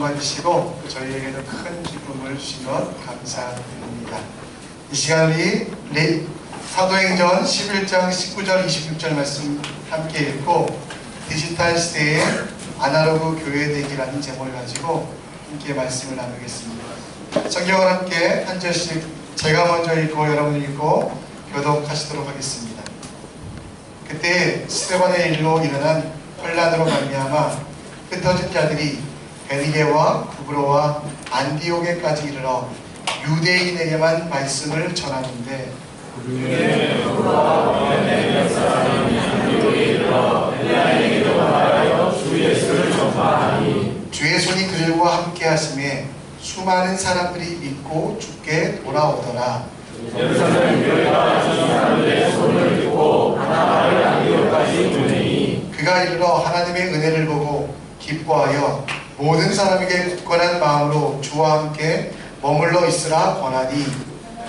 도와주시고 또 저희에게도 큰 기쁨을 주신 것 감사드립니다. 이 시간 우리 사도행전 11장 19절 26절 말씀 함께 읽고 디지털 시대의 아날로그 교회되기라는 제목을 가지고 함께 말씀을 나누겠습니다. 성경을 함께 한 절씩 제가 먼저 읽고 여러분이 읽고 교독하시도록 하겠습니다. 그때 스데반의 일로 일어난 혼란으로 말미암아 흩어진 자들이 베니게와 구브로와 안디옥에까지 이르러 유대인에게만 말씀을 전하는데 주의 손이 그들과 함께 하심에 수많은 사람들이 믿고 주께 돌아오더라. 예루살렘 교회가 이 사람들의 소문을 듣고 하나마을 안디옥까지 보내니 그가 이르러 하나님의 은혜를 보고 기뻐하여 모든 사람에게 굳건한 마음으로 주와 함께 머물러 있으라 권하니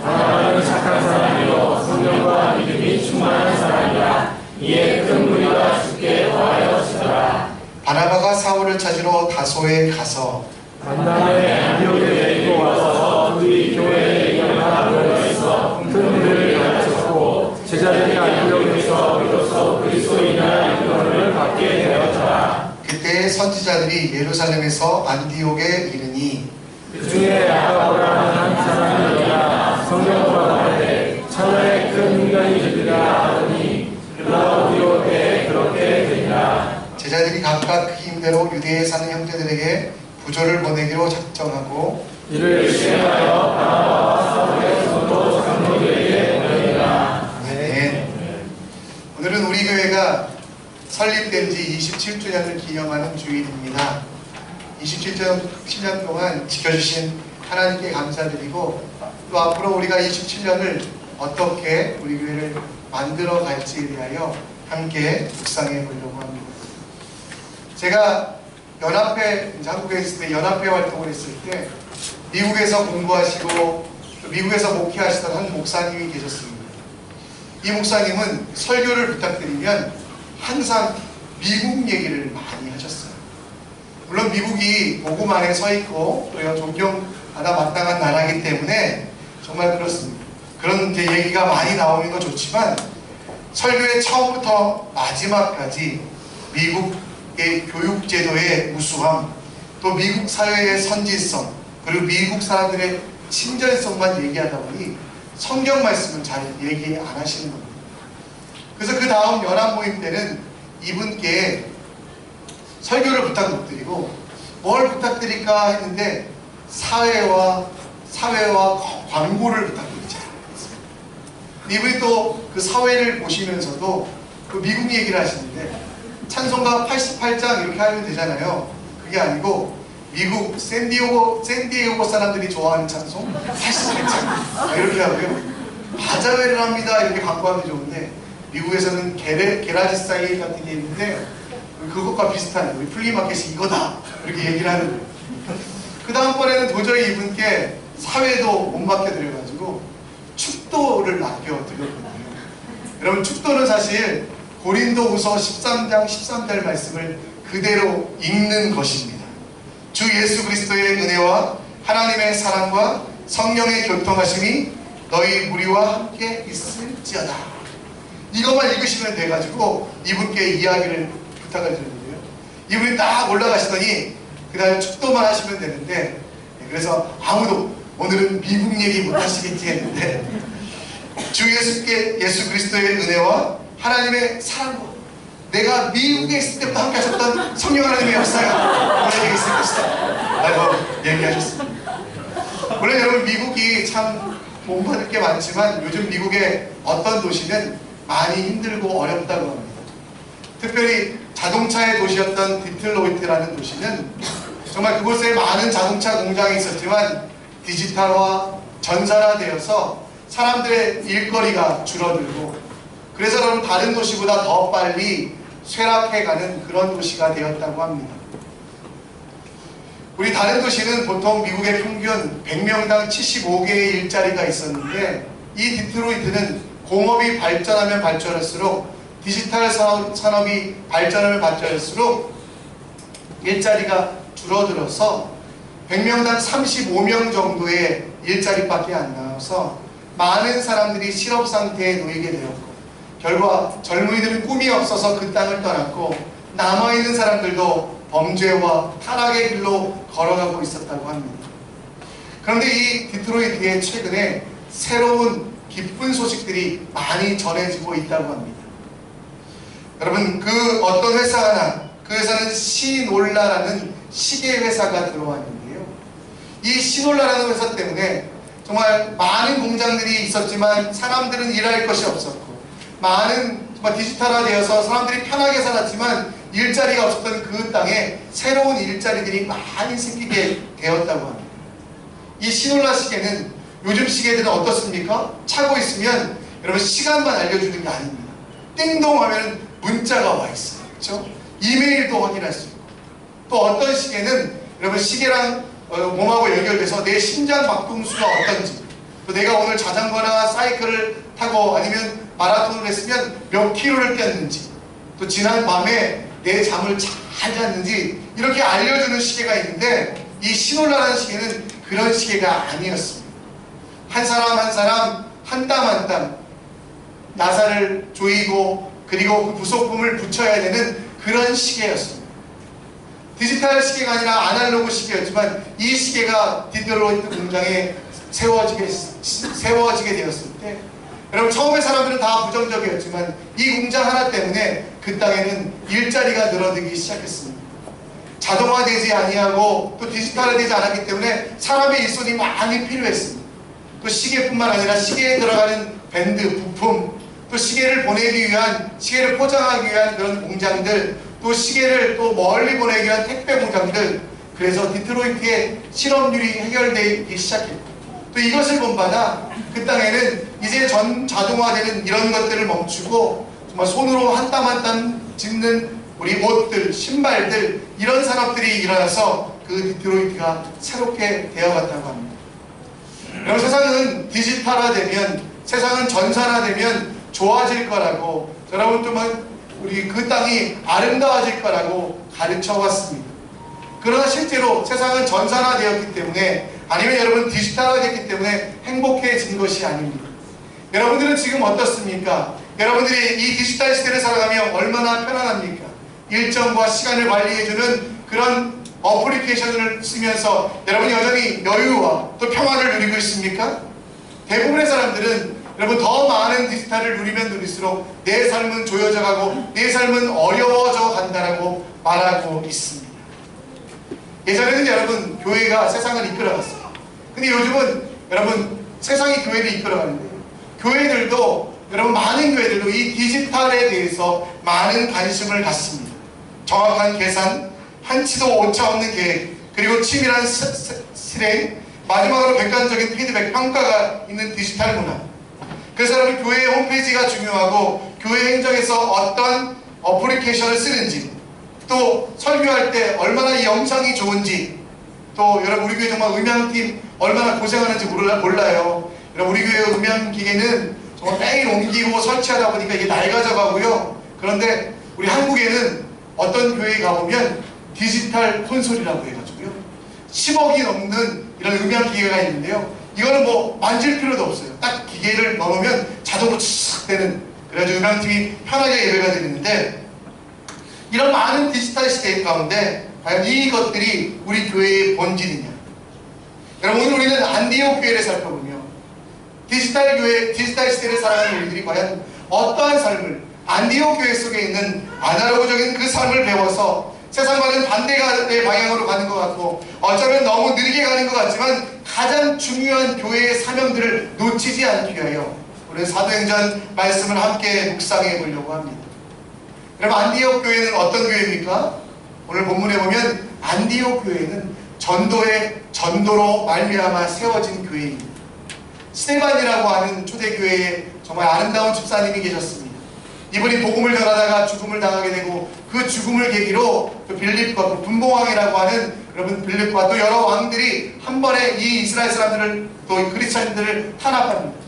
하나님은 착한 사람이요 성령과 믿음이 충만한 사람이라. 이에 큰 무리가 주께 더하여 치더라. 바나바가 사울을 찾으러 다소에 가서 간담회 안디옥에 데리고 와서 그들이 교회에 일어나 모여있어 큰 일을 가르쳤고 제자들이 안디옥에서 비로소 그리스도인이라는 일컬음을 받게 되었더라. 그때 선지자들이 예루살렘에서 안디옥에 이르니 그 중에 아가보라는 한 사람이 일어나 성경을 받아내 차라리 큰 인간이 되리라 하더니 그러나 때에 그렇게 되니라. 제자들이 각각 그 힘대로 유대에 사는 형제들에게 부조를 보내기로 작정하고 이를 시행하여 바나바와 사울의 손으로 장로들에게 보내니라. 오늘은 우리 교회가 설립된 지 27주년을 기념하는 주일입니다. 27년 동안 지켜주신 하나님께 감사드리고 또 앞으로 우리가 27년을 어떻게 우리 교회를 만들어 갈지에 대하여 함께 묵상해 보려고 합니다. 제가 한국에 있을 때 연합회 활동을 했을 때 미국에서 공부하시고 또 미국에서 목회하시던 한 목사님이 계셨습니다. 이 목사님은 설교를 부탁드리면 항상 미국 얘기를 많이 하셨어요. 물론 미국이 복음 안에 서 있고 또 존경받아 마땅한 나라이기 때문에 정말 그렇습니다. 그런 얘기가 많이 나오는 건 좋지만 설교의 처음부터 마지막까지 미국의 교육제도의 우수함, 또 미국 사회의 선진성, 그리고 미국 사람들의 친절성만 얘기하다 보니 성경 말씀은 잘 얘기 안 하시는 겁니다. 그래서 그 다음 연합 모임 때는 이분께 설교를 부탁 못 드리고 뭘 부탁드릴까 했는데 사회와 광고를 부탁드리자. 이분이 또 그 사회를 보시면서도 그 미국 얘기를 하시는데 찬송가 88장 이렇게 하면 되잖아요. 그게 아니고 미국 샌디에고 사람들이 좋아하는 찬송 88장 이렇게 하고요. 바자회를 합니다 이렇게 광고하면 좋은데 미국에서는 게라지사이 같은 게 있는데 그것과 비슷한 우리 플리마켓이 이거다 이렇게 얘기를 하는 거예요. 그 다음번에는 도저히 이분께 사회도 못 맡겨드려가지고 축도를 맡겨드렸거든요. 여러분 축도는 사실 고린도후서 13장 13절 말씀을 그대로 읽는 것입니다. 주 예수 그리스도의 은혜와 하나님의 사랑과 성령의 교통하심이 너희 무리와 함께 있을지어다. 이것만 읽으시면 돼가지고 이분께 이야기를 부탁을 드렸는데요. 이분이 딱 올라가시더니 그다음에 축도만 하시면 되는데 그래서 아무도 오늘은 미국 얘기 못 하시겠지 했는데 주 예수 그리스도의 은혜와 하나님의 사랑과 내가 미국에 있을 때부터 함께 하셨던 성령 하나님의 역사가 우리에게 있을 것이다 라고 얘기하셨습니다. 물론 여러분 미국이 참 본받을 게 많지만 요즘 미국의 어떤 도시는 많이 힘들고 어렵다고 합니다. 특별히 자동차의 도시였던 디트로이트라는 도시는 정말 그곳에 많은 자동차 공장이 있었지만 디지털화, 전산화되어서 사람들의 일거리가 줄어들고 그래서 여러분 다른 도시보다 더 빨리 쇠락해가는 그런 도시가 되었다고 합니다. 우리 다른 도시는 보통 미국의 평균 100명당 75개의 일자리가 있었는데 이 디트로이트는 공업이 발전하면 발전할수록 디지털 산업이 발전하면 발전할수록 일자리가 줄어들어서 100명당 35명 정도의 일자리밖에 안 나와서 많은 사람들이 실업 상태에 놓이게 되었고, 결과 젊은이들은 꿈이 없어서 그 땅을 떠났고, 남아있는 사람들도 범죄와 타락의 길로 걸어가고 있었다고 합니다. 그런데 이 디트로이트에 최근에 새로운 기쁜 소식들이 많이 전해지고 있다고 합니다. 여러분, 그 어떤 회사 하나, 그 회사는 시놀라라는 시계 회사가 들어왔는데요. 이 시놀라라는 회사 때문에 정말 많은 공장들이 있었지만 사람들은 일할 것이 없었고, 많은 정말 디지털화되어서 사람들이 편하게 살았지만 일자리가 없었던 그 땅에 새로운 일자리들이 많이 생기게 되었다고 합니다. 이 시놀라 시계는 요즘 시계들은 어떻습니까? 차고 있으면 여러분 시간만 알려주는 게 아닙니다. 띵동 하면 문자가 와 있어요. 그렇죠? 이메일도 확인할 수 있고, 또 어떤 시계는 여러분 시계랑 몸하고 연결돼서 내 심장 박동수가 어떤지, 또 내가 오늘 자전거나 사이클을 타고 아니면 마라톤을 했으면 몇 킬로를 뛰었는지, 또 지난 밤에 내 잠을 잘 잤는지 이렇게 알려주는 시계가 있는데, 이 시놀라라는 시계는 그런 시계가 아니었습니다. 한 사람 한 사람 한 땀 한 땀 나사를 조이고 그리고 그 부속품을 붙여야 되는 그런 시계였습니다. 디지털 시계가 아니라 아날로그 시계였지만 이 시계가 디트로이트 공장에 세워지게 되었을 때, 여러분 처음에 사람들은 다 부정적이었지만 이 공장 하나 때문에 그 땅에는 일자리가 늘어나기 시작했습니다. 자동화되지 아니하고 또 디지털화되지 않았기 때문에 사람의 일손이 많이 필요했습니다. 또 시계뿐만 아니라 시계에 들어가는 밴드, 부품, 또 시계를 보내기 위한, 시계를 포장하기 위한 그런 공장들, 또 시계를 또 멀리 보내기 위한 택배 공장들, 그래서 디트로이트의 실업률이 해결되기 시작했고, 또 이것을 본받아 그 땅에는 이제 전 자동화되는 이런 것들을 멈추고 정말 손으로 한 땀 한 땀 짚는 우리 옷들, 신발들, 이런 산업들이 일어나서 그 디트로이트가 새롭게 되어갔다고 합니다. 여러분, 세상은 디지털화되면, 세상은 전산화되면 좋아질 거라고, 여러분 좀 우리 그 땅이 아름다워질 거라고 가르쳐 왔습니다. 그러나 실제로 세상은 전산화되었기 때문에, 아니면 여러분 디지털화됐기 때문에 행복해진 것이 아닙니다. 여러분들은 지금 어떻습니까? 여러분들이 이 디지털 시대를 살아가며 얼마나 편안합니까? 일정과 시간을 관리해주는 그런 어플리케이션을 쓰면서 여러분 여전히 여유와 또 평안을 누리고 있습니까? 대부분의 사람들은 여러분 더 많은 디지털을 누리면 누릴수록 내 삶은 조여져 가고 내 삶은 어려워져 간다라고 말하고 있습니다. 예전에는 여러분 교회가 세상을 이끌어갔어요. 근데 요즘은 여러분 세상이 교회를 이끌어가는데, 교회들도 여러분 많은 교회들도 이 디지털에 대해서 많은 관심을 갖습니다. 정확한 계산, 한치도 오차 없는 계획, 그리고 치밀한 실행, 마지막으로 객관적인 피드백, 평가가 있는 디지털 문화. 그래서 여러분 교회 홈페이지가 중요하고, 교회 행정에서 어떤 어플리케이션을 쓰는지, 또 설교할 때 얼마나 이 영상이 좋은지, 또 여러분 우리 교회 정말 음향팀 얼마나 고생하는지 몰라요. 여러분 우리 교회 음향기계는 정말 매일 옮기고 설치하다 보니까 이게 낡아져 가고요. 그런데 우리 한국에는 어떤 교회에 가보면 디지털 콘솔이라고 해가지고요, 10억이 넘는 이런 음향기계가 있는데요, 이거는 뭐 만질 필요도 없어요. 딱 기계를 넣으면 자동으로 촥 되는, 그래가지고 음향팀이 편하게 예배가 드리는데, 이런 많은 디지털 시대 가운데 과연 이것들이 우리 교회의 본질이냐? 여러분 오늘 우리는 안디옥 교회를 살펴보며 디지털 교회, 디지털 시대를 살아가는 우리들이 과연 어떠한 삶을, 안디옥 교회 속에 있는 아날로그적인 그 삶을 배워서 세상과는 반대의 방향으로 가는 것 같고, 어쩌면 너무 느리게 가는 것 같지만 가장 중요한 교회의 사명들을 놓치지 않기 위하여 우리는 사도행전 말씀을 함께 묵상해 보려고 합니다. 여러분 안디옥 교회는 어떤 교회입니까? 오늘 본문에 보면 안디옥 교회는 전도로 말미암아 세워진 교회입니다. 스데반이라고 하는 초대교회에 정말 아름다운 집사님이 계셨습니다. 이분이 복음을 전하다가 죽음을 당하게 되고, 그 죽음을 계기로 또 빌립과 또 분봉왕이라고 하는 여러분 빌립과 또 여러 왕들이 한 번에 이 이스라엘 사람들을, 또 그리스도인들을 탄압합니다.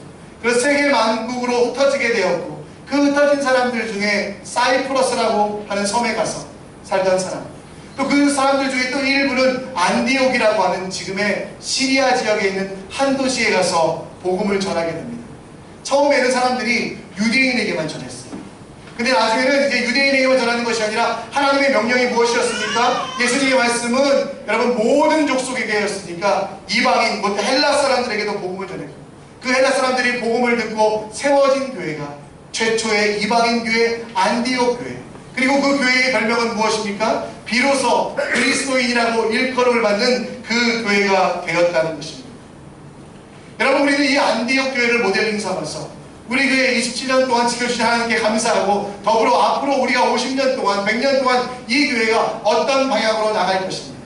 그래서 세계 만국으로 흩어지게 되었고, 그 흩어진 사람들 중에 사이프러스라고 하는 섬에 가서 살던 사람, 또 그 사람들 중에 또 일부는 안디옥이라고 하는 지금의 시리아 지역에 있는 한 도시에 가서 복음을 전하게 됩니다. 처음에는 사람들이 유대인에게만 전했어요. 근데 나중에는 이제 유대인에게만 전하는 것이 아니라 하나님의 명령이 무엇이었습니까? 예수님의 말씀은 여러분 모든 족속에게였으니까 이방인, 뭐 헬라 사람들에게도 복음을 전했고, 그 헬라 사람들이 복음을 듣고 세워진 교회가 최초의 이방인 교회 안디옥 교회, 그리고 그 교회의 별명은 무엇입니까? 비로소 그리스도인이라고 일컬음을 받는 그 교회가 되었다는 것입니다. 여러분, 우리는 이 안디옥 교회를 모델링 삼아서 우리 교회 27년 동안 지켜주신 하나님께 감사하고, 더불어 앞으로 우리가 50년 동안 100년 동안 이 교회가 어떤 방향으로 나갈 것이냐,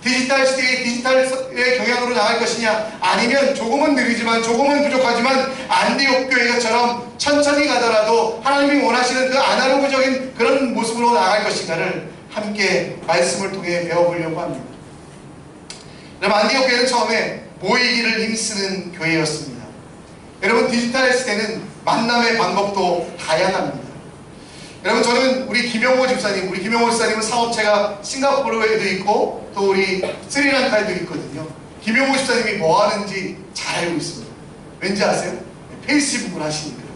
디지털 시대의 디지털의 경향으로 나갈 것이냐, 아니면 조금은 느리지만 조금은 부족하지만 안디옥 교회처럼 천천히 가더라도 하나님이 원하시는 그 아날로그적인 그런 모습으로 나갈 것인가를 함께 말씀을 통해 배워보려고 합니다. 여러분, 안디옥 교회는 처음에 모이기를 힘쓰는 교회였습니다. 여러분, 디지털 시대는 만남의 방법도 다양합니다. 여러분, 저는 우리 김용호 집사님은 사업체가 싱가포르에도 있고 또 우리 스리랑카에도 있거든요. 김용호 집사님이 뭐 하는지 잘 알고 있습니다. 왠지 아세요? 페이스북을 하시니까요.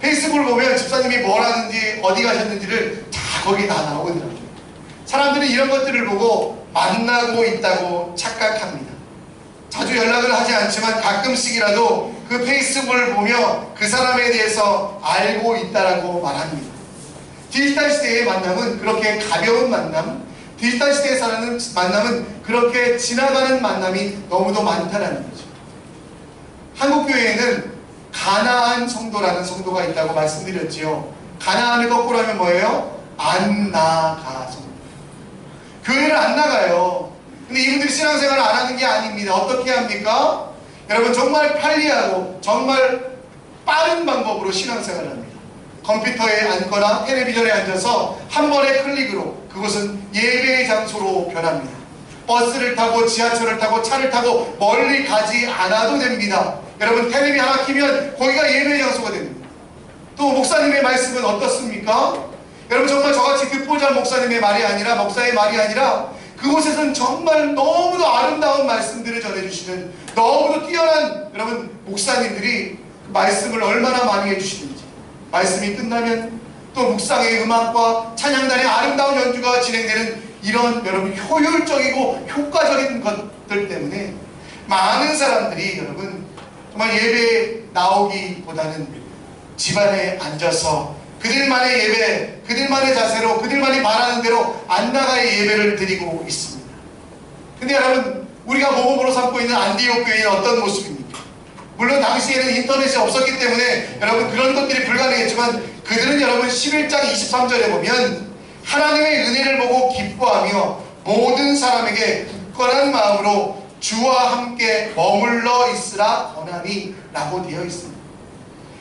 페이스북을 보면 집사님이 뭘 하는지 어디 가셨는지를 다 거기 다 나오더라고요. 사람들이 이런 것들을 보고 만나고 있다고 착각합니다. 자주 연락을 하지 않지만 가끔씩이라도 그 페이스북을 보며 그 사람에 대해서 알고 있다라고 말합니다. 디지털 시대의 만남은 그렇게 가벼운 만남, 디지털 시대에 사는 만남은 그렇게 지나가는 만남이 너무도 많다는 거죠. 한국교회에는 가나안 성도라는 성도가 있다고 말씀드렸지요. 가나안을 거꾸로 하면 뭐예요? 안 나가 성도. 교회를 안 나가요. 근데 이분들이 신앙생활을 안 하는 게 아닙니다. 어떻게 합니까? 여러분, 정말 편리하고 정말 빠른 방법으로 신앙생활을 합니다. 컴퓨터에 앉거나 텔레비전에 앉아서 한 번의 클릭으로 그곳은 예배의 장소로 변합니다. 버스를 타고 지하철을 타고 차를 타고 멀리 가지 않아도 됩니다. 여러분, 텔레비 하나 키면 거기가 예배의 장소가 됩니다. 또 목사님의 말씀은 어떻습니까? 여러분, 정말 저같이 듣보잡 목사님의 말이 아니라, 목사의 말이 아니라 그곳에서는 정말 너무도 아름다운 말씀들을 전해주시는 너무도 뛰어난 여러분 목사님들이 그 말씀을 얼마나 많이 해주시는지, 말씀이 끝나면 또 묵상의 음악과 찬양단의 아름다운 연주가 진행되는 이런 여러분 효율적이고 효과적인 것들 때문에 많은 사람들이 여러분 정말 예배에 나오기보다는 집안에 앉아서 그들만의 예배, 그들만의 자세로, 그들만이 바라는 대로 안나가의 예배를 드리고 있습니다. 근데 여러분, 우리가 모범으로 삼고 있는 안디옥 교회는 어떤 모습입니까? 물론 당시에는 인터넷이 없었기 때문에 여러분 그런 것들이 불가능했지만, 그들은 여러분 11장 23절에 보면 하나님의 은혜를 보고 기뻐하며 모든 사람에게 굳건한 마음으로 주와 함께 머물러 있으라 권하니 라고 되어 있습니다.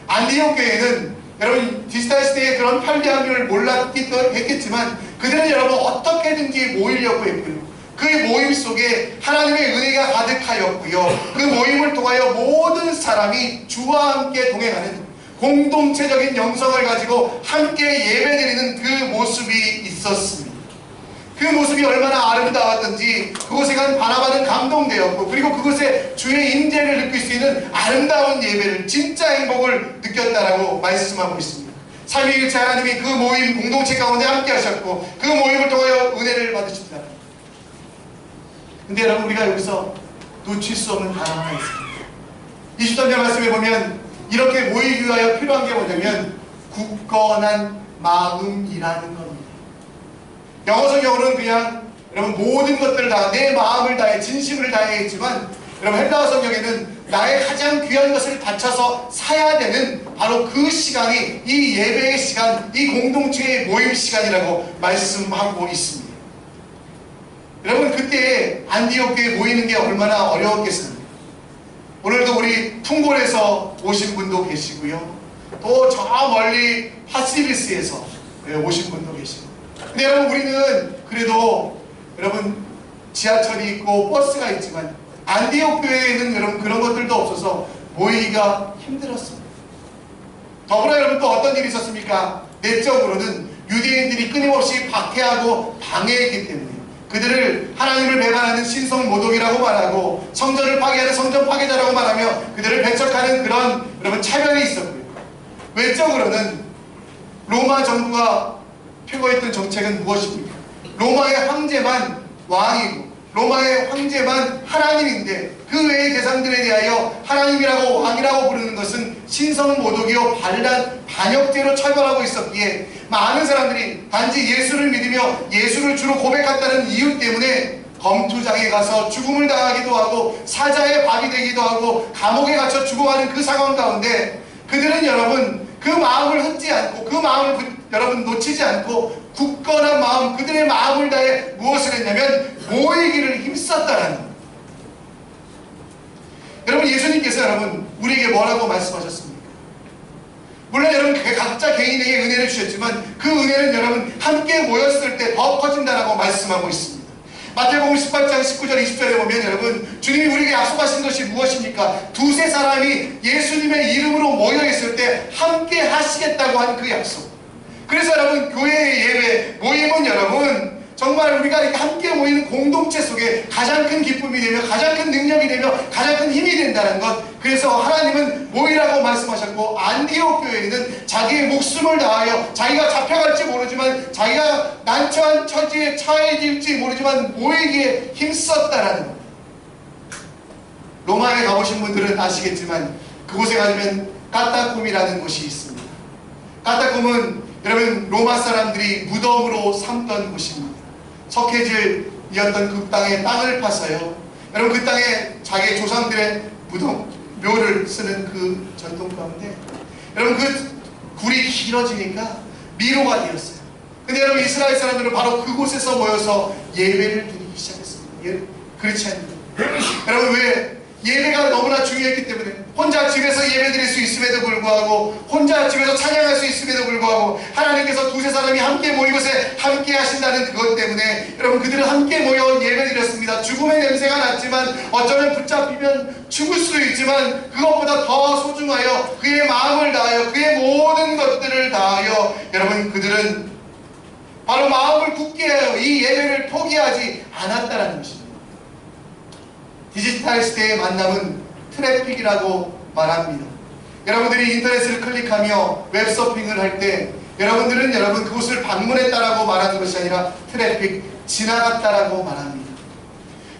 안디옥 교회는 여러분 디지털 시대의 그런 편리함을 몰랐기도 했겠지만 그들은 여러분 어떻게든지 모이려고 했고요. 그 모임 속에 하나님의 은혜가 가득하였고요. 그 모임을 통하여 모든 사람이 주와 함께 동행하는 공동체적인 영성을 가지고 함께 예배드리는 그 모습이 있었습니다. 그 모습이 얼마나 아름다웠던지 그곳에 간 바나바는 감동되었고, 그리고 그곳에 주의 임재를 느낄 수 있는 아름다운 예배를, 진짜 행복을 느꼈다라고 말씀하고 있습니다. 삼위일체 하나님이 그 모임 공동체 가운데 함께 하셨고 그 모임을 통하여 은혜를 받으십니다. 근데 여러분, 우리가 여기서 놓칠 수 없는 하나가 있습니다. 23절 말씀에 보면 이렇게 모이기 위하여 필요한 게 뭐냐면 굳건한 마음이라는 겁니다. 영어 성경으로는 그냥 여러분 모든 것들을 다, 내 마음을 다해 진심을 다해 했지만, 여러분 헬라어 성경에는 나의 가장 귀한 것을 바쳐서 사야 되는 바로 그 시간이 이 예배의 시간, 이 공동체의 모임 시간이라고 말씀하고 있습니다. 여러분, 그때 안디옥 교회에 모이는 게 얼마나 어려웠겠습니까? 오늘도 우리 퉁골에서 오신 분도 계시고요, 또 저 멀리 파시리스에서 오신 분도 계시고, 근데 여러분 우리는 그래도 여러분 지하철이 있고 버스가 있지만 안디옥 교회에는 여러분 그런 것들도 없어서 모이기가 힘들었습니다. 더불어 여러분 또 어떤 일이 있었습니까? 내적으로는 유대인들이 끊임없이 박해하고 방해했기 때문에 그들을 하나님을 배반하는 신성 모독이라고 말하고 성전을 파괴하는 성전 파괴자라고 말하며 그들을 배척하는 그런 여러분 차별이 있었고요. 외적으로는 로마 정부가 펴고있던 정책은 무엇입니까? 로마의 황제만 왕이고 로마의 황제만 하나님인데 그 외의 대상들에 대하여 하나님이라고 왕이라고 부르는 것은 신성 모독이요 반역죄로 처벌하고 있었기에 많은 사람들이 단지 예수를 믿으며 예수를 주로 고백했다는 이유 때문에 검투장에 가서 죽음을 당하기도 하고 사자의 밥이 되기도 하고 감옥에 갇혀 죽어가는 그 상황 가운데 그들은 여러분 그 마음을 흩지 않고 그 마음을 여러분 놓치지 않고 굳건한 마음 그들의 마음을 다해 무엇을 했냐면 모이기를 힘썼다라는 거예요. 여러분 예수님께서 여러분 우리에게 뭐라고 말씀하셨습니까? 물론 여러분 각자 개인에게 은혜를 주셨지만 그 은혜는 여러분 함께 모였을 때 더 커진다라고 말씀하고 있습니다. 마태복음 18장 19절 20절에 보면 여러분 주님이 우리에게 약속하신 것이 무엇입니까? 두세 사람이 예수님의 이름으로 모여있을 때 함께 하시겠다고 한 그 약속. 그래서 여러분 교회의 예배 모임은 여러분 정말 우리가 이렇게 함께 모이는 공동체 속에 가장 큰 기쁨이 되며 가장 큰 능력이 되며 가장 큰 힘이 된다는 것. 그래서 하나님은 모이라고 말씀하셨고 안디옥 교회는 자기의 목숨을 다하여 자기가 잡혀갈지 모르지만 자기가 난처한 처지에 처해질지 모르지만 모이기에 힘썼다라는 것. 로마에 가보신 분들은 아시겠지만 그곳에 가면 까따쿰이라는 곳이 있습니다. 까따쿰은 여러분 로마 사람들이 무덤으로 삼던 곳입니다. 석회질이었던 그 땅에 땅을 파서요. 여러분 그 땅에 자기의 조상들의 무덤, 묘를 쓰는 그 전통 가운데 여러분 그 굴이 길어지니까 미로가 되었어요. 근데 여러분 이스라엘 사람들은 바로 그곳에서 모여서 예배를 드리기 시작했습니다. 그렇지 않습니까? 여러분 왜? 예배가 너무나 중요했기 때문에 혼자 집에서 예배 드릴 수 있음에도 불구하고 혼자 집에서 찬양할 수 있음에도 불구하고 하나님께서 두세 사람이 함께 모인 곳에 함께 하신다는 그것 때문에 여러분 그들은 함께 모여 예배 드렸습니다. 죽음의 냄새가 났지만 어쩌면 붙잡히면 죽을 수도 있지만 그것보다 더 소중하여 그의 마음을 다하여 그의 모든 것들을 다하여 여러분 그들은 바로 마음을 굳게 하여 이 예배를 포기하지 않았다라는 것입니다. 디지털 시대의 만남은 트래픽이라고 말합니다. 여러분들이 인터넷을 클릭하며 웹서핑을 할 때 여러분들은 여러분 그곳을 방문했다라고 말하는 것이 아니라 트래픽, 지나갔다라고 말합니다.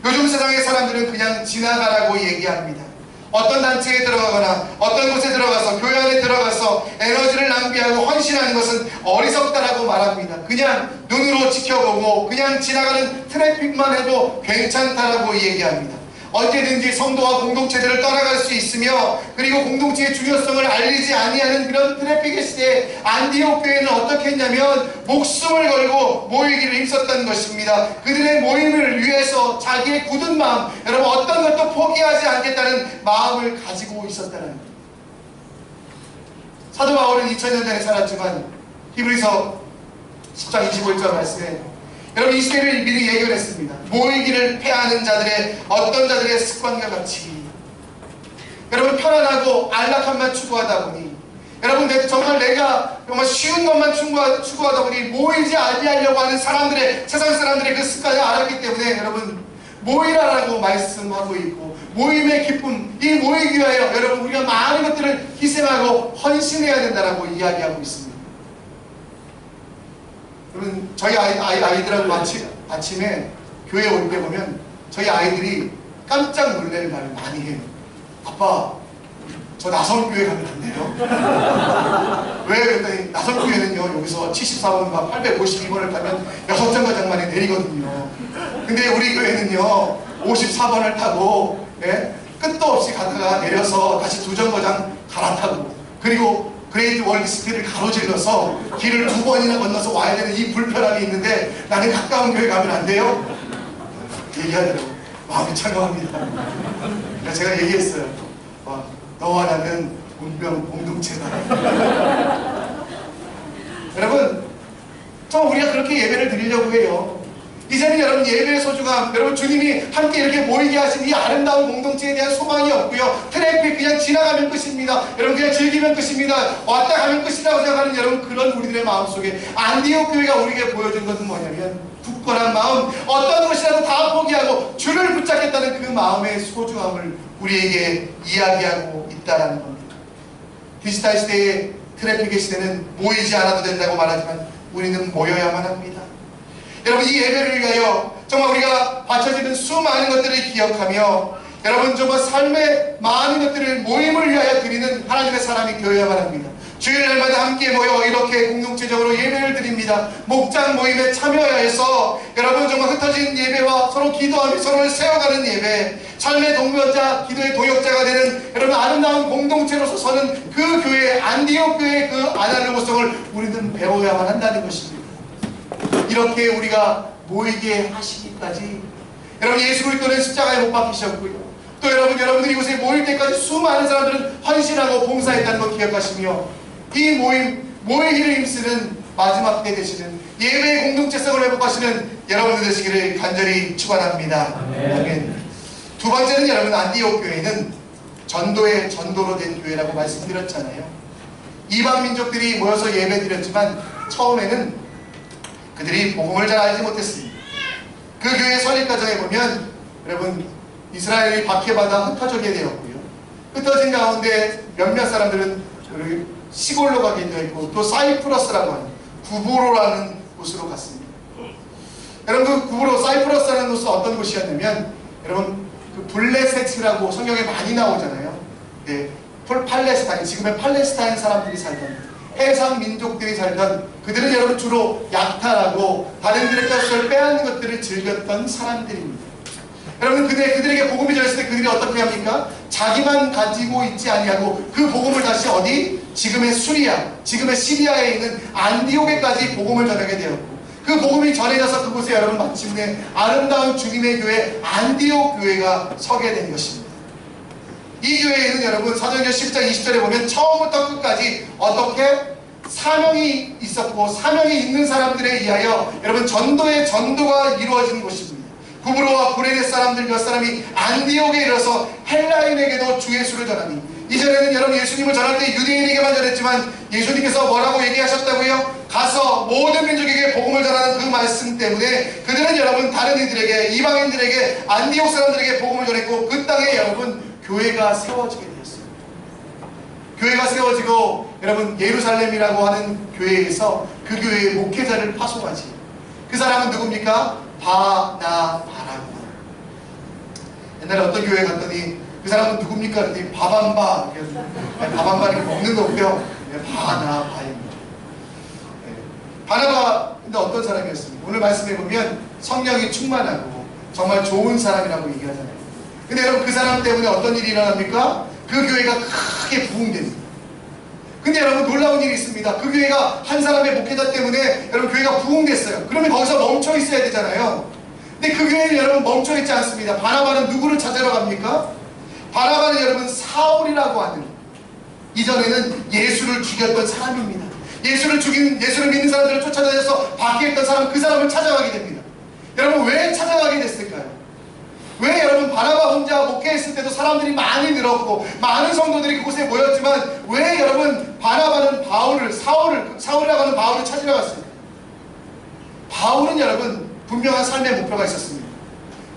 요즘 세상의 사람들은 그냥 지나가라고 얘기합니다. 어떤 단체에 들어가거나 어떤 곳에 들어가서 교회 안에 들어가서 에너지를 낭비하고 헌신하는 것은 어리석다라고 말합니다. 그냥 눈으로 지켜보고 그냥 지나가는 트래픽만 해도 괜찮다라고 얘기합니다. 언제든지 성도와 공동체들을 떠나갈 수 있으며 그리고 공동체의 중요성을 알리지 아니하는 그런 트래픽의 시대에 안디옥 교회는 어떻게 했냐면 목숨을 걸고 모이기를 힘썼다는 것입니다. 그들의 모임을 위해서 자기의 굳은 마음, 여러분 어떤 것도 포기하지 않겠다는 마음을 가지고 있었다는 겁니다. 사도 바울은 2000년 전에 살았지만 히브리서 10장 25절 말씀에 여러분 이 시대를 미리 예견했습니다. 모이기를 패하는 자들의 어떤 자들의 습관과 같이 여러분 편안하고 안락함만 추구하다 보니 여러분 정말 내가 정말 쉬운 것만 추구하다 보니 모이지 아니하려고 하는 사람들의 세상 사람들의 그 습관을 알았기 때문에 여러분 모이라라고 말씀하고 있고 모임의 기쁨 이 모이기 위하여 여러분 우리가 많은 것들을 희생하고 헌신해야 된다라고 이야기하고 있습니다. 여러분 저희 아이들하고 아침에 교회에 올 때 보면 저희 아이들이 깜짝 놀랄 말을 많이 해요. 아빠 저 나성교회 가면 안 돼요? 왜? 그랬더니 나성교회는요 여기서 74번과 852번을 타면 6정거장만에 내리거든요. 근데 우리 교회는요 54번을 타고 끝도 없이 가다가 내려서 다시 2정거장 갈아타고 그리고 그레이트 월드스피드를 가로질러서 길을 2번이나 건너서 와야 되는 이 불편함이 있는데 나는 가까운 교회 가면 안 돼요? 얘기하더라고요. 마음이 차가웁니다. 그래서 제가 얘기했어요. 너와 나는 운명 공동체다. 여러분 좀 우리가 그렇게 예배를 드리려고 해요. 이제는 여러분 예배의 소중함, 여러분 주님이 함께 이렇게 모이게 하신 이 아름다운 공동체에 대한 소망이 없고요. 트래픽 그냥 지나가면 끝입니다. 여러분 그냥 즐기면 끝입니다. 왔다 가면 끝이라고 생각하는 여러분 그런 우리들의 마음속에 안디옥 교회가 우리에게 보여준 것은 뭐냐면 굳건한 마음, 어떤 것이라도 다 포기하고 주를 붙잡겠다는 그 마음의 소중함을 우리에게 이야기하고 있다는 겁니다. 디지털 시대의 트래픽의 시대는 모이지 않아도 된다고 말하지만 우리는 모여야만 합니다. 여러분 이 예배를 위하여 정말 우리가 바쳐지는 수많은 것들을 기억하며 여러분 정말 삶의 많은 것들을 모임을 위하여 드리는 하나님의 사람이 되어야만 합니다. 주일날마다 함께 모여 이렇게 공동체적으로 예배를 드립니다. 목장 모임에 참여하여서 여러분 정말 흩어진 예배와 서로 기도하며 서로를 세워가는 예배, 삶의 동반자, 기도의 동역자가 되는 여러분 아름다운 공동체로서 서는 그 교회, 안디옥 교회의 그 아날로그성을 우리는 배워야만 한다는 것입니다. 이렇게 우리가 모이게 하시기까지 여러분 예수 그리스도는 십자가에 못 박히셨고요. 또 여러분들이 이곳에 모일 때까지 수많은 사람들은 헌신하고 봉사했다는 것 기억하시며 이 모이기를 힘쓰는 마지막 때 되시는 예배의 공동체성을 회복하시는 여러분들 되시기를 간절히 축원합니다. 아멘. 두 번째는 여러분 안디옥 교회는 전도의 전도로 된 교회라고 말씀드렸잖아요. 이방 민족들이 모여서 예배 드렸지만 처음에는 그들이 복음을 잘 알지 못했습니다. 그 교회 설립 과정에 보면 여러분 이스라엘이 박해받아 흩어지게 되었고요. 흩어진 가운데 몇몇 사람들은 시골로 가게 되어 있고 또 사이프러스라고 하는 구브로라는 곳으로 갔습니다. 여러분 그 구브로 사이프러스라는 곳은 어떤 곳이었냐면 여러분 그 블레셋이라고 성경에 많이 나오잖아요. 네, 팔레스타인, 지금의 팔레스타인 사람들이 살던 해상 민족들이 살던 그들은 여러분 주로 약탈하고 다른 들의 것을 빼앗는 것들을 즐겼던 사람들입니다. 여러분 그들에게 복음이 전했을 때 그들이 어떻게 합니까? 자기만 가지고 있지 아니하고 그 복음을 다시 어디? 지금의 수리아, 지금의 시리아에 있는 안디옥에까지 복음을 전하게 되었고 그 복음이 전해져서 그곳에 여러분 마침내 아름다운 주님의 교회 안디옥 교회가 서게 된 것입니다. 이 교회에는 여러분 사도행전 10장 20절에 보면 처음부터 끝까지 어떻게 사명이 있었고 사명이 있는 사람들에 의하여 여러분 전도가 이루어진 곳입니다. 구브로와 구레네 사람들 몇 사람이 안디옥에 이르러서 헬라인에게도 주 예수를 전하니 이전에는 여러분 예수님을 전할 때 유대인에게만 전했지만 예수님께서 뭐라고 얘기하셨다고요? 가서 모든 민족에게 복음을 전하는 그 말씀 때문에 그들은 여러분 다른 이들에게 이방인들에게 안디옥 사람들에게 복음을 전했고 그 땅에 여러분 교회가 세워지게 되었어요. 교회가 세워지고 여러분 예루살렘이라고 하는 교회에서 그 교회의 목회자를 파송하지. 그 사람은 누굽니까? 바나바라고. 옛날에 어떤 교회 갔더니 그 사람은 누굽니까? 그랬더니 바밤바. 바밤바 이렇게 먹는 거고요. 바나바입니다. 바나바인데 어떤 사람이었습니까? 오늘 말씀해 보면 성령이 충만하고 정말 좋은 사람이라고 얘기하잖아요. 근데 여러분 그 사람 때문에 어떤 일이 일어납니까? 그 교회가 크게 부흥됩니다. 근데 여러분 놀라운 일이 있습니다. 그 교회가 한 사람의 목회자 때문에 여러분 교회가 부흥됐어요. 그러면 거기서 멈춰 있어야 되잖아요. 근데 그 교회는 여러분 멈춰 있지 않습니다. 바나바는 누구를 찾으러 갑니까? 바나바는 여러분 사울이라고 하는 이전에는 예수를 죽였던 사람입니다. 예수를 믿는 사람들을 쫓아다녀서 박해했던 사람, 그 사람을 찾아가게 됩니다. 여러분 왜 찾아가게 됐을까요? 왜 여러분 바나바 혼자 목회했을 때도 사람들이 많이 늘었고 많은 성도들이 그곳에 모였지만 왜 여러분 바나바는 사울이라고 하는 바울을 찾으러 갔습니까? 바울은 여러분 분명한 삶의 목표가 있었습니다.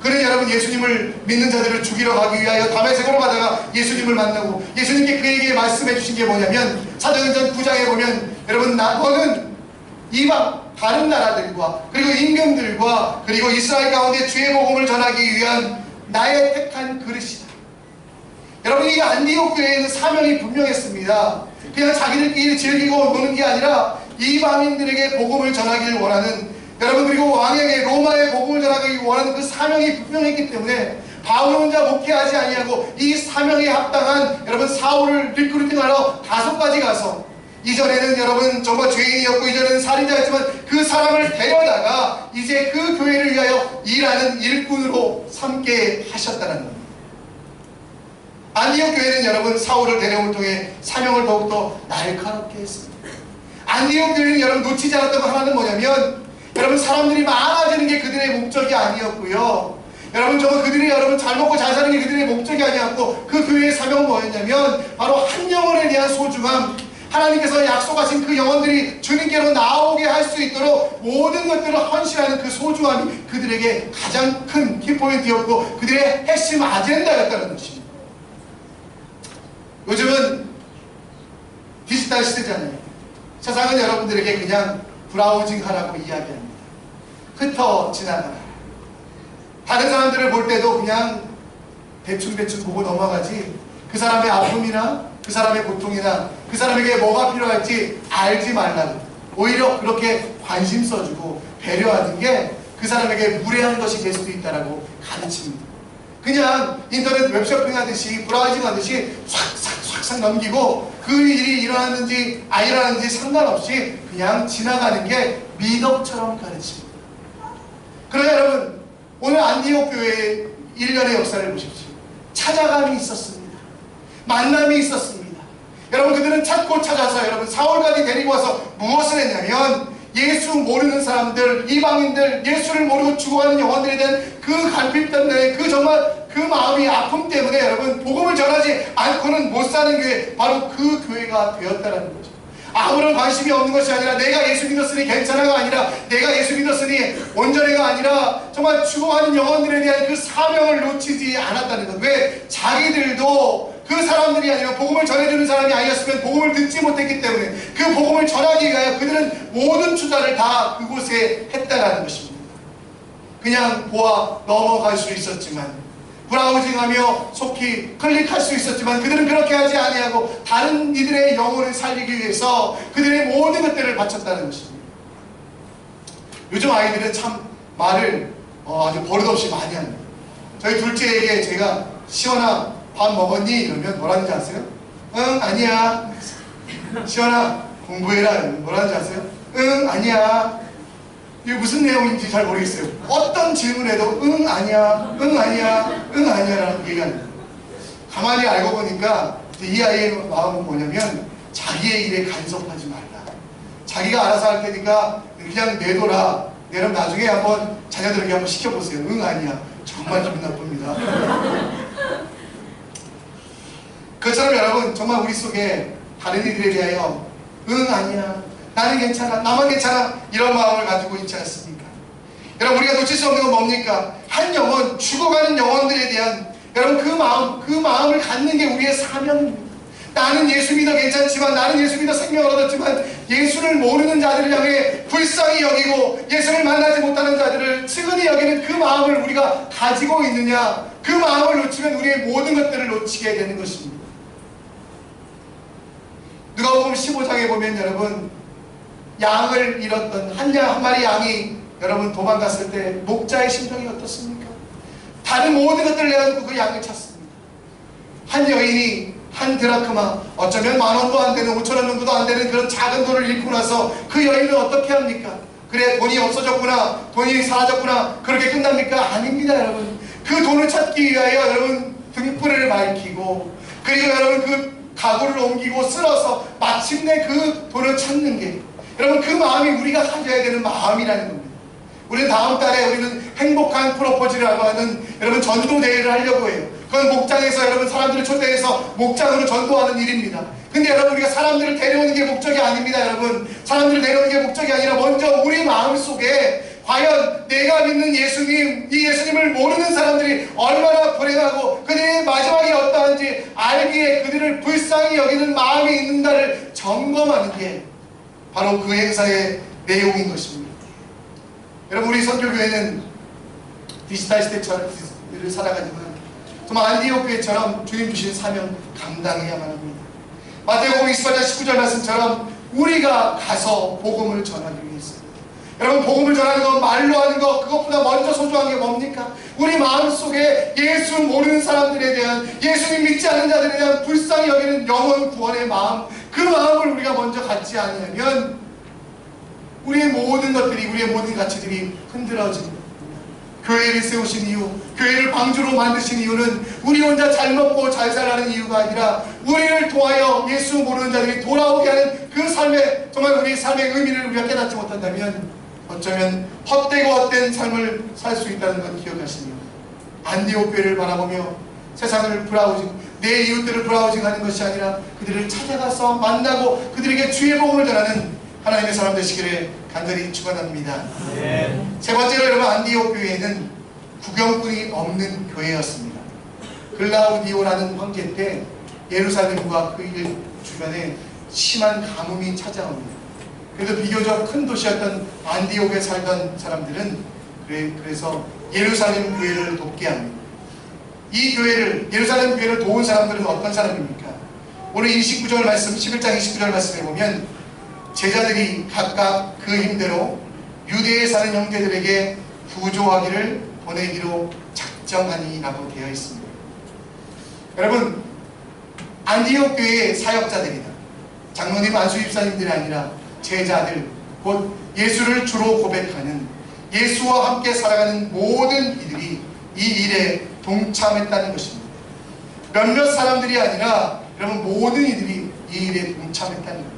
그는 여러분 예수님을 믿는 자들을 죽이러 가기 위하여 다메섹으로 가다가 예수님을 만나고 예수님께 그에게 말씀해 주신 게 뭐냐면 사도행전 9장에 보면 여러분 너는 이방 다른 나라들과 그리고 임금들과 그리고 이스라엘 가운데 주의 복음을 전하기 위한 나의 택한 그릇이다. 여러분 이 안디옥 교회에는 사명이 분명했습니다. 그냥 자기들끼리 즐기고 노는 게 아니라 이방인들에게 복음을 전하기를 원하는 여러분 그리고 왕에게 로마의 복음을 전하기 원하는 그 사명이 분명했기 때문에 바울 혼자 목회하지 아니하고 이 사명에 합당한 여러분 사울을 리크루팅하러 다섯까지 가서 이전에는 여러분 정말 죄인이었고 이전에는 살인자였지만 그 사람을 데려다가 이제 그 교회를 위하여 일하는 일꾼으로 삼게 하셨다는 겁니다. 안디옥 교회는 여러분 사울을 데려옴을 통해 사명을 더욱더 날카롭게 했습니다. 안디옥 교회는 여러분 놓치지 않았던 거 하나는 뭐냐면 여러분, 사람들이 많아지는 게 그들의 목적이 아니었고요. 여러분, 그들이 잘 먹고 잘 사는 게 그들의 목적이 아니었고, 그 교회의 사명은 뭐였냐면 바로 한 영혼에 대한 소중함, 하나님께서 약속하신 그 영혼들이 주님께로 나오게 할 수 있도록 모든 것들을 헌신하는 그 소중함이 그들에게 가장 큰 키포인트였고 그들의 핵심 아젠다였다는 것입니다. 요즘은 디지털 시대잖아요. 세상은 여러분들에게 그냥 브라우징 하라고 이야기합니다. 흩어 지나가라. 다른 사람들을 볼 때도 그냥 대충 보고 넘어가지, 그 사람의 아픔이나 그 사람의 고통이나 그 사람에게 뭐가 필요할지 알지 말라고, 오히려 그렇게 관심 써주고 배려하는 게 그 사람에게 무례한 것이 될 수도 있다라고 가르칩니다. 그냥 인터넷 웹쇼핑 하듯이, 브라우징 하듯이 싹 넘기고 그 일이 일어났는지 안 일어났는지 상관없이 그냥 지나가는 게 미덕처럼 가르칩니다. 그러나 여러분, 오늘 안디옥 교회의 1년의 역사를 보십시오. 찾아감이 있었습니다. 만남이 있었습니다. 여러분, 그들은 찾고 찾아서 여러분 사울까지 데리고 와서 무엇을 했냐면, 예수 모르는 사람들, 이방인들, 예수를 모르고 죽어가는 영혼들에 대한 그 갈핍 때문에, 정말 그 마음이 아픔 때문에 여러분 복음을 전하지 않고는 못 사는 교회, 바로 그 교회가 되었다는 거죠. 아무런 관심이 없는 것이 아니라, 내가 예수 믿었으니 괜찮아가 아니라, 내가 예수 믿었으니 온전해가 아니라, 정말 죽어가는 영혼들에 대한 그 사명을 놓치지 않았다는 것. 왜? 자기들도 그 사람들이 아니라, 복음을 전해주는 사람이 아니었으면 복음을 듣지 못했기 때문에, 그 복음을 전하기 위하여 그들은 모든 투자를 다 그곳에 했다라는 것입니다. 그냥 보아 넘어갈 수 있었지만, 브라우징하며 속히 클릭할 수 있었지만, 그들은 그렇게 하지 아니하고 다른 이들의 영혼을 살리기 위해서 그들의 모든 것들을 바쳤다는 것입니다. 요즘 아이들은 참 말을 아주 버릇없이 많이 합니다. 저희 둘째에게 제가 시원아 밥 먹었니? 이러면 뭐라는지 아세요? 응, 아니야. 시원아 공부해라. 이러면 뭐라는지 아세요? 응, 아니야. 이게 무슨 내용인지 잘 모르겠어요. 어떤 질문에도 응, 아니야, 응, 아니야, 응, 아니야 라는 얘기가 합니다. 가만히 알고 보니까 이 아이의 마음은 뭐냐면, 자기의 일에 간섭하지 말라. 자기가 알아서 할 테니까 그냥 내둬라. 내럼 나중에 한번 자녀들에게 한번 시켜보세요. 응, 아니야. 정말 기분 나쁩니다. 그처럼 여러분, 정말 우리 속에 다른 이들에 대하여 응, 아니야, 나는 괜찮아, 나만 괜찮아, 이런 마음을 가지고 있지 않습니까? 여러분, 우리가 놓칠 수 없는 건 뭡니까? 한 영혼, 죽어가는 영혼들에 대한 여러분 그 마음을 갖는 게 우리의 사명입니다. 나는 예수 믿어 괜찮지만, 나는 예수 믿어 생명을 얻었지만, 예수를 모르는 자들을 향해 불쌍히 여기고 예수를 만나지 못하는 자들을 측은히 여기는 그 마음을 우리가 가지고 있느냐? 그 마음을 놓치면 우리의 모든 것들을 놓치게 되는 것입니다. 누가복음 15장에 보면 여러분, 양을 잃었던 한 마리 양이 여러분 도망갔을 때 목자의 심정이 어떻습니까? 다른 모든 것들을 내어놓고 그 양을 찾습니다. 한 여인이 한 드라크마, 어쩌면 10,000원도 안 되는, 5,000원 정도도 안 되는 그런 작은 돈을 잃고 나서 그 여인은 어떻게 합니까? 그래, 돈이 없어졌구나, 돈이 사라졌구나, 그렇게 끝납니까? 아닙니다. 여러분, 그 돈을 찾기 위하여 여러분 등불을 밝히고, 그리고 여러분 그 가구를 옮기고 쓸어서 마침내 그 돈을 찾는 게, 여러분 그 마음이 우리가 가져야 되는 마음이라는 겁니다. 우리는 다음 달에 우리는 행복한 프로포즈라고 하는 여러분 전도대회를 하려고 해요. 그건 목장에서 여러분 사람들을 초대해서 목장으로 전도하는 일입니다. 근데 여러분, 우리가 사람들을 데려오는 게 목적이 아닙니다. 여러분, 사람들을 데려오는 게 목적이 아니라 먼저 우리 마음속에 과연 내가 믿는 예수님, 이 예수님을 모르는 사람들이 얼마나 불행하고 그들의 마지막이 어떠한지 알기에 그들을 불쌍히 여기는 마음이 있는가를 점검하는 게 바로 그 행사의 내용인 것입니다. 여러분, 우리 선교교회는 디지털 시대를 살아가지만 정말 안디옥 교회처럼 주님 주신 사명 감당해야만 합니다. 마태복음 28장 19절 말씀처럼 우리가 가서 복음을 전하기 위해서, 여러분 복음을 전하는 것, 말로 하는 것, 그것보다 먼저 소중한 게 뭡니까? 우리 마음속에 예수 모르는 사람들에 대한, 예수님 믿지 않는 자들에 대한 불쌍히 여기는 영혼 구원의 마음, 그 마음을 우리가 먼저 갖지 않으면 우리의 모든 것들이, 우리의 모든 가치들이 흔들어집니다. 교회를 세우신 이유, 교회를 방주로 만드신 이유는 우리 혼자 잘 먹고 잘 살라는 이유가 아니라 우리를 통하여 예수 모르는 자들이 돌아오게 하는 그 삶의, 정말 우리 삶의 의미를 우리가 깨닫지 못한다면 어쩌면 헛되고 헛된 삶을 살 수 있다는 것 기억하시며 안디옥 교회를 바라보며 세상을 브라우징, 내 이웃들을 브라우징하는 것이 아니라 그들을 찾아가서 만나고 그들에게 주의 복음을 전하는 하나님의 사람 되시기를 간절히 축원합니다. 세 번째로 여러분, 안디옥 교회는 구경꾼이 없는 교회였습니다. 글라우디오라는 황제 때 예루살렘과 그 일 주변에 심한 가뭄이 찾아옵니다. 그래도 비교적 큰 도시였던 안디옥에 살던 사람들은 그래서 예루살렘 교회를 돕게 합니다. 이 교회를, 예루살렘 교회를 도운 사람들은 어떤 사람입니까? 오늘 29절 말씀, 11장 29절 말씀에 보면 제자들이 각각 그 힘대로 유대에 사는 형제들에게 구조하기를 보내기로 작정하니라고 되어 있습니다. 여러분, 안디옥 교회의 사역자들이다. 장로님, 안수집사님들이 아니라 제자들, 곧 예수를 주로 고백하는, 예수와 함께 살아가는 모든 이들이 이 일에 동참했다는 것입니다. 몇몇 사람들이 아니라 여러분 모든 이들이 이 일에 동참했다는 겁니다.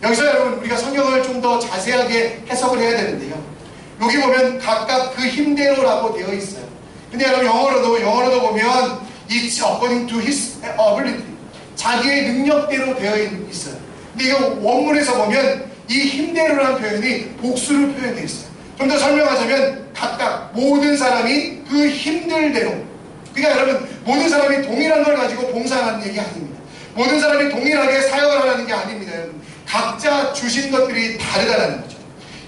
여기서 여러분 우리가 성경을 좀 더 자세하게 해석을 해야 되는데요, 여기 보면 각각 그 힘대로라고 되어 있어요. 근데 여러분 영어로도 보면 It's according to his ability, 자기의 능력대로 되어 있어요. 근데 이거 원문에서 보면 이 힘대로라는 표현이 복수를 표현되어 있어요. 좀 더 설명하자면 각각 모든 사람이 그 힘들 대로, 그러니까 여러분 모든 사람이 동일한 걸 가지고 봉사하는 얘기 아닙니다. 모든 사람이 동일하게 사역을 하라는 게 아닙니다. 여러분 각자 주신 것들이 다르다는 거죠.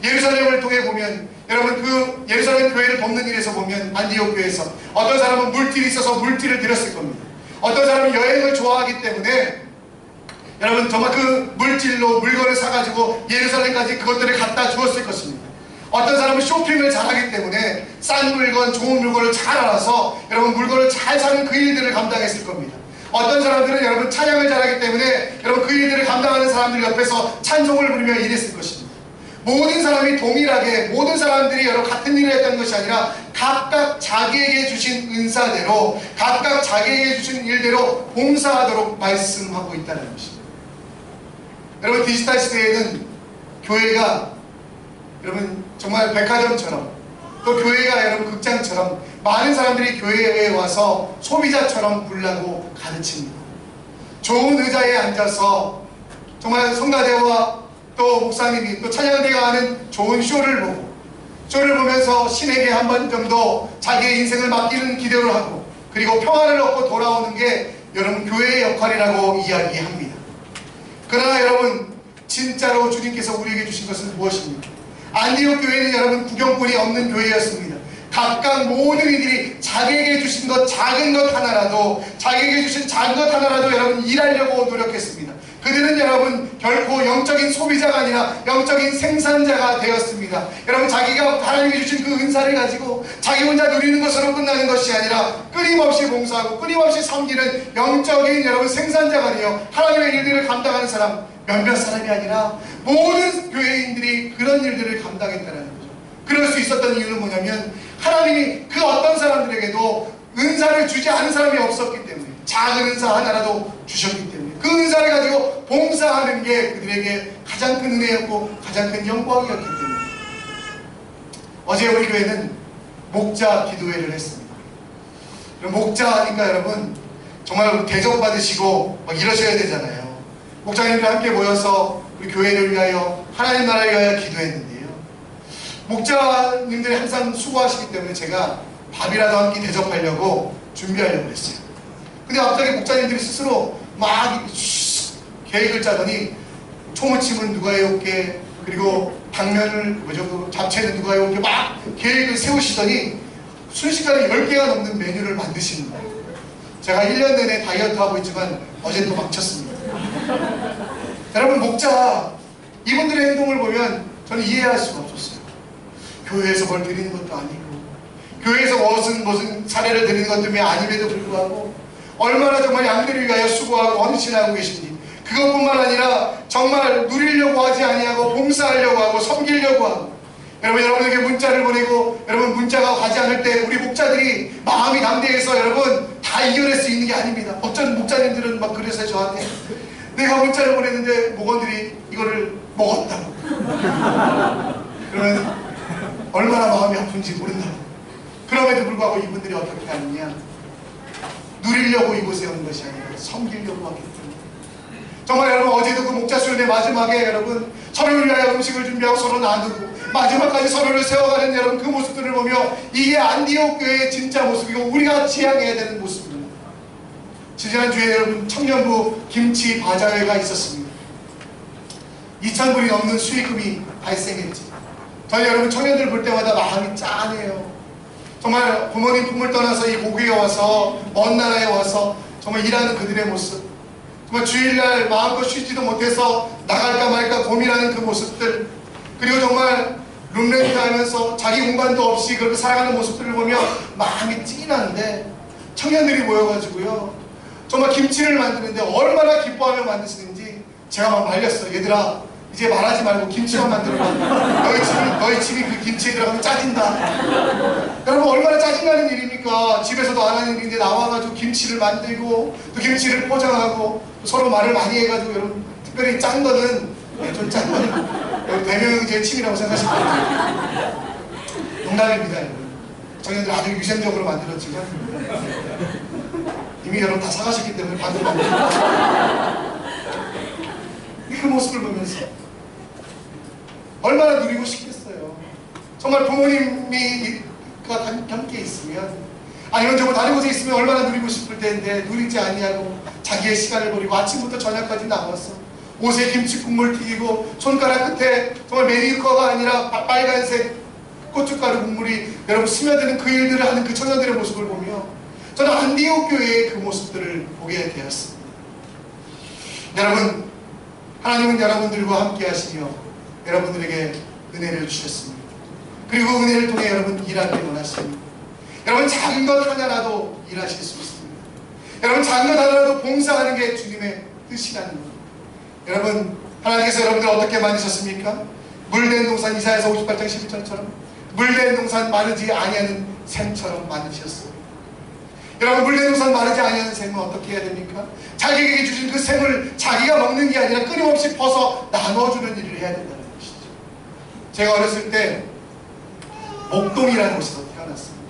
예루살렘을 통해 보면 여러분 그 예루살렘 교회를 돕는 일에서 보면 안디옥 교회에서 어떤 사람은 물질이 있어서 물질을 드렸을 겁니다. 어떤 사람은 여행을 좋아하기 때문에 여러분 정말 그 물질로 물건을 사가지고 예루살렘까지 그것들을 갖다 주었을 것입니다. 어떤 사람은 쇼핑을 잘하기 때문에 싼 물건, 좋은 물건을 잘 알아서 여러분 물건을 잘 사는 그 일들을 감당했을 겁니다. 어떤 사람들은 여러분 찬양을 잘하기 때문에 여러분 그 일들을 감당하는 사람들 옆에서 찬송을 부르며 일했을 것입니다. 모든 사람이 동일하게, 모든 사람들이 여러분 같은 일을 했다는 것이 아니라 각각 자기에게 주신 은사대로, 각각 자기에게 주신 일대로 봉사하도록 말씀하고 있다는 것입니다. 여러분 디지털 시대에는 교회가 여러분 정말 백화점처럼, 또 교회가 여러분 극장처럼 많은 사람들이 교회에 와서 소비자처럼 굴라고 가르칩니다. 좋은 의자에 앉아서 정말 성가대와 또 목사님이 또 찬양대가 하는 좋은 쇼를 보면서 신에게 한 번 정도 자기의 인생을 맡기는 기대를 하고, 그리고 평화를 얻고 돌아오는 게 여러분 교회의 역할이라고 이야기합니다. 그러나 여러분 진짜로 주님께서 우리에게 주신 것은 무엇입니까? 안디옥 교회는 여러분 구경꾼이 없는 교회였습니다. 각각 모든 이들이 자기에게 주신 것, 작은 것 하나라도, 자기에게 주신 작은 것 하나라도 여러분 일하려고 노력했습니다. 그들은 여러분 결코 영적인 소비자가 아니라 영적인 생산자가 되었습니다. 여러분 자기가 하나님이 주신 그 은사를 가지고 자기 혼자 누리는 것으로 끝나는 것이 아니라 끊임없이 봉사하고 끊임없이 섬기는 영적인 여러분 생산자가 되어 하나님의 일들을 감당하는 사람, 몇몇 사람이 아니라 모든 교회인들이 그런 일들을 감당했다는 거죠. 그럴 수 있었던 이유는 뭐냐면 하나님이 그 어떤 사람들에게도 은사를 주지 않은 사람이 없었기 때문에, 작은 은사 하나라도 주셨기 때문에 그 은사를 가지고 봉사하는 게 그들에게 가장 큰 은혜였고 가장 큰 영광이었기 때문에 어제 우리 교회는 목자 기도회를 했습니다. 목자 하니까 여러분 정말 대접받으시고 막 이러셔야 되잖아요. 목자님들 함께 모여서 우리 교회를 위하여, 하나님 나라를 위하여 기도했는데요, 목자님들이 항상 수고하시기 때문에 제가 밥이라도 한 끼 대접하려고 준비하려고 했어요. 근데 갑자기 목자님들이 스스로 막 계획을 짜더니 초무침은 누가 해올게, 그리고 당면을 잡채는 누가 해올게, 막 계획을 세우시더니 순식간에 10개가 넘는 메뉴를 만드시는 거예요. 제가 1년 내내 다이어트 하고 있지만 어제 또 막혔습니다. 여러분 목자 이분들의 행동을 보면 저는 이해할 수가 없었어요. 교회에서 뭘 드리는 것도 아니고, 교회에서 무슨 사례를 드리는 것도 아님에도 불구하고 얼마나 정말 양들을 위하여 수고하고 헌신하고 계신지, 그것뿐만 아니라 정말 누리려고 하지 아니하고 봉사하려고 하고 섬기려고 하고, 여러분에게 문자를 보내고 여러분 문자가 가지 않을 때 우리 목자들이 마음이 담대해서 여러분 다 이겨낼 수 있는 게 아닙니다. 어쩐 목자님들은 막 그래서 저한테 내가 문자를 보냈는데 목원들이 이거를 먹었다고 그러면 얼마나 마음이 아픈지 모른다고. 그럼에도 불구하고 이분들이 어떻게 하느냐, 누리려고 이곳에 온 것이 아니라 섬기려고 하기 때문에. 정말 여러분, 어제도 그 목자 수련의 마지막에 여러분 서로를 위하여 음식을 준비하고 서로 나누고 마지막까지 서로를 세워가는 여러분 그 모습들을 보며 이게 안디옥 교회의 진짜 모습이고 우리가 지향해야 되는 모습입니다. 지난주에 여러분 청년부 김치 바자회가 있었습니다. 2,000불이 넘는 수익금이 발생했지. 저희 여러분 청년들 볼 때마다 마음이 짠해요. 정말 부모님 품을 떠나서 이 고국에 와서 먼 나라에 와서 정말 일하는 그들의 모습, 정말 주일날 마음껏 쉬지도 못해서 나갈까 말까 고민하는 그 모습들, 그리고 정말 룸렌트 하면서 자기 공간도 없이 그렇게 살아가는 모습들을 보며 마음이 찐한데, 청년들이 모여가지고요 정말 김치를 만드는데 얼마나 기뻐하며 만드시는지 제가 막 말렸어요. 얘들아, 이제 말하지 말고 김치만 만들어봐. 너희 집이 그 김치에 들어가면 짜진다. 여러분, 얼마나 짜증나는 일입니까? 집에서도 안 하는 일인데 나와가지고 김치를 만들고 또 김치를 포장하고 서로 말을 많이 해가지고, 여러분 특별히 짠 거는 좀 짠 거는 대명제 침이라고 생각하시면 돼요. 농담입니다. 여러분, 저희들 아주 위생적으로 만들었지만 이미 여러분 다 사가셨기 때문에 반대로 그 모습을 보면서 얼마나 누리고 싶겠어요. 정말 부모님이 함께 있으면, 아니면 정말 다른 곳에 있으면 얼마나 누리고 싶을 텐데 누리지 아니하고 자기의 시간을 버리고 아침부터 저녁까지 나와서 옷에 김치 국물 튀기고 손가락 끝에 정말 메디커가 아니라 빨간색 고춧가루 국물이 여러분 스며드는 그 일들을 하는 그 청년들의 모습을 보며 저는 안디옥 교회의 그 모습들을 보게 되었습니다. 여러분, 하나님은 여러분들과 함께 하시며 여러분들에게 은혜를 주셨습니다. 그리고 은혜를 통해 여러분 일하길 원하십니다. 여러분, 작은 것 하나라도 일하실 수 있습니다. 여러분, 작은 것 하나라도 봉사하는 게 주님의 뜻이라는 것. 여러분, 하나님께서 여러분들 어떻게 만드셨습니까? 물된 동산, 이사야서 58장 11절처럼 물된 동산 마르지 아니하는 샘처럼 만드셨습니다. 여러분, 물된 동산 마르지 아니하는 샘은 어떻게 해야 됩니까? 자기에게 주신 그 샘을 자기가 먹는 게 아니라 끊임없이 퍼서 나눠주는 일을 해야 된다는 것이죠. 제가 어렸을 때 목동이라는 곳에서 태어났습니다.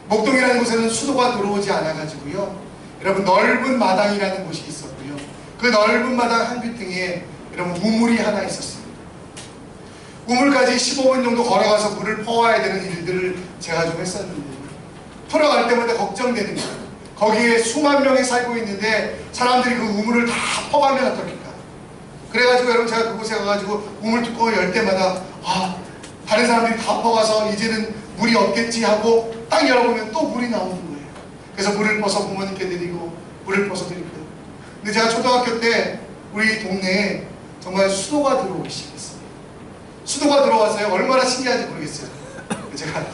목동이라는 곳에는 수도가 들어오지 않아가지고요 여러분 넓은 마당이라는 곳이 있었고요, 그 넓은 마당 한 귀퉁이에 여러분 우물이 하나 있었습니다. 우물까지 15분 정도 걸어가서 물을 퍼와야 되는 일들을 제가 좀 했었는데, 풀어갈 때마다 걱정되는 거예요. 거기에 수만 명이 살고 있는데 사람들이 그 우물을 다 퍼가면 어떡할까. 그래가지고 여러분 제가 그곳에 가가지고 우물 뚜껑을 열 때마다 다른 사람들이 다 퍼가서 이제는 물이 없겠지 하고 딱 열어보면 또 물이 나오는 거예요. 그래서 물을 퍼서 부모님께 드리고 물을 퍼서 드리고. 근데 제가 초등학교 때 우리 동네에 정말 수도가 들어오기 시작했어요. 수도가 들어와서요 얼마나 신기한지 모르겠어요. 제가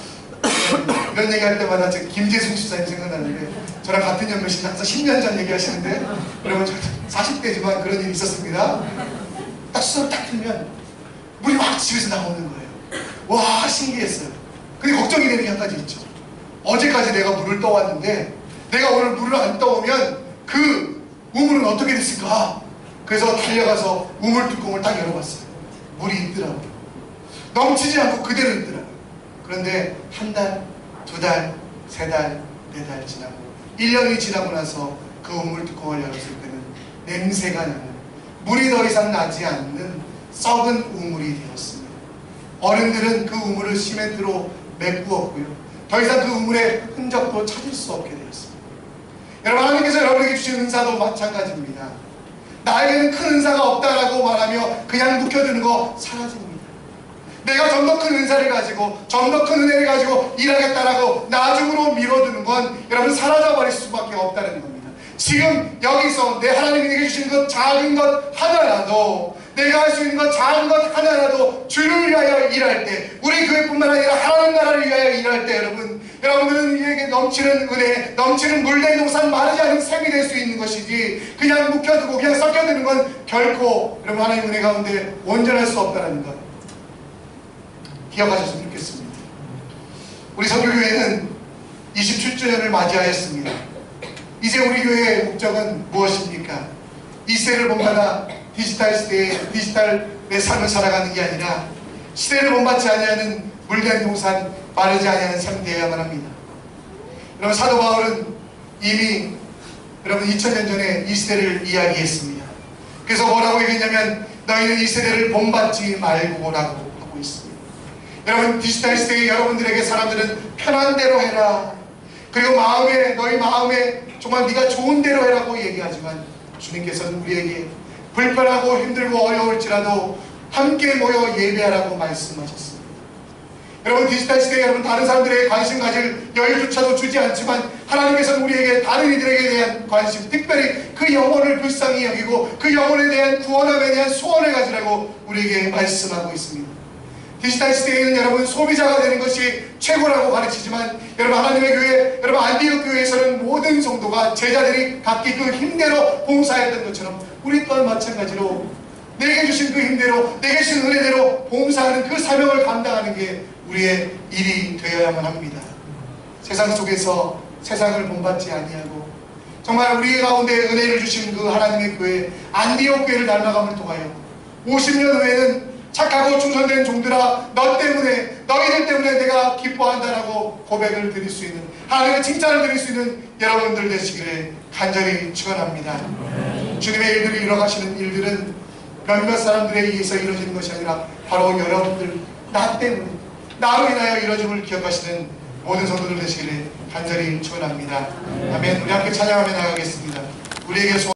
이런 얘기할 때마다 제 김재순 집사님 생각나는데, 저랑 같은 연배신 항상 10년 전 얘기하시는데, 여러분 저 40대지만 그런 일이 있었습니다. 딱 수도를 딱 틀면 물이 막 집에서 나오는 거예요. 와, 신기했어요. 근데 걱정이 되는 게 한 가지 있죠. 어제까지 내가 물을 떠왔는데 내가 오늘 물을 안 떠오면 그 우물은 어떻게 됐을까? 그래서 달려가서 우물 뚜껑을 딱 열어봤어요. 물이 있더라고요. 넘치지 않고 그대로 있더라고요. 그런데 한 달, 두 달, 세 달, 네 달 지나고 1년이 지나고 나서 그 우물 뚜껑을 열었을 때는 냄새가 나는, 물이 더 이상 나지 않는 썩은 우물이 되었습니다. 어른들은 그 우물을 시멘트로 메꾸었고요, 더 이상 그 우물의 흔적도 찾을 수 없게 되었습니다. 여러분, 하나님께서 여러분에게 주신 은사도 마찬가지입니다. 나에게는 큰 은사가 없다라고 말하며 그냥 묵혀두는 거 사라집니다. 내가 좀 더 큰 은사를 가지고 좀 더 큰 은혜를 가지고 일하겠다라고 나중으로 미뤄두는 건 여러분 사라져버릴 수밖에 없다는 겁니다. 지금 여기서 내 하나님이 내게 주신 것 작은 것 하나라도, 내가 할 수 있는 것 작은 것 하나라도 주를 위하여 일할 때, 우리 교회뿐만 아니라 하나님 나라를 위하여 일할 때 여러분들은 이에게 넘치는 은혜, 넘치는 물된 동산 마르지 않은 샘이 될 수 있는 것이지, 그냥 묵혀두고 그냥 섞여드는 건 결코 여러분 하나님 은혜 가운데 온전할 수 없다는 것 기억하셨으면 좋겠습니다. 우리 선교교회는 27주년을 맞이하였습니다. 이제 우리 교회의 목적은 무엇입니까? 이 세대를 본받아 디지털 시대에 디지털의 삶을 살아가는 게 아니라 시대를 본받지 아니하는 물된 동산, 마르지 아니하는 삶이 되어야만 합니다. 여러분, 사도 바울은 이미 여러분 2000년 전에 이 시대를 이야기했습니다. 그래서 뭐라고 얘기했냐면 너희는 이 세대를 본받지 말고라고 하고 있습니다. 여러분, 디지털 시대에 여러분들에게 사람들은 편한 대로 해라, 그리고 너희 마음에 정말 네가 좋은 대로 해라고 얘기하지만 주님께서는 우리에게 불편하고 힘들고 어려울지라도 함께 모여 예배하라고 말씀하셨습니다. 여러분, 디지털 시대에 여러분 다른 사람들에게 관심 가질 여유조차도 주지 않지만 하나님께서는 우리에게 다른 이들에게 대한 관심, 특별히 그 영혼을 불쌍히 여기고 그 영혼에 대한 구원함에 대한 소원을 가지라고 우리에게 말씀하고 있습니다. 디지털 시대에는 여러분 소비자가 되는 것이 최고라고 가르치지만 여러분 하나님의 교회, 여러분 안디옥 교회에서는 모든 성도가 제자들이 각기 그 힘대로 봉사했던 것처럼 우리 또한 마찬가지로 내게 주신 그 힘대로, 내게 주신 은혜대로 봉사하는 그 사명을 감당하는 게 우리의 일이 되어야만 합니다. 세상 속에서 세상을 본받지 아니하고 정말 우리 가운데 은혜를 주신 그 하나님의 교회 안디옥 교회를 닮아감을 통하여 50년 후에는 착하고 충성된 종들아, 너희들 때문에 내가 기뻐한다라고 고백을 드릴 수 있는, 하나님의 칭찬을 드릴 수 있는 여러분들 되시기를 간절히 축원합니다. 주님의 일들이 일어가시는 일들은 몇몇 사람들에 의해서 이루어지는 것이 아니라 바로 여러분들, 나 때문에, 나로 인하여 이루어짐을 기억하시는 모든 성도들 되시기를 간절히 축원합니다. 아멘. 우리 함께 찬양하며 나가겠습니다. 우리에게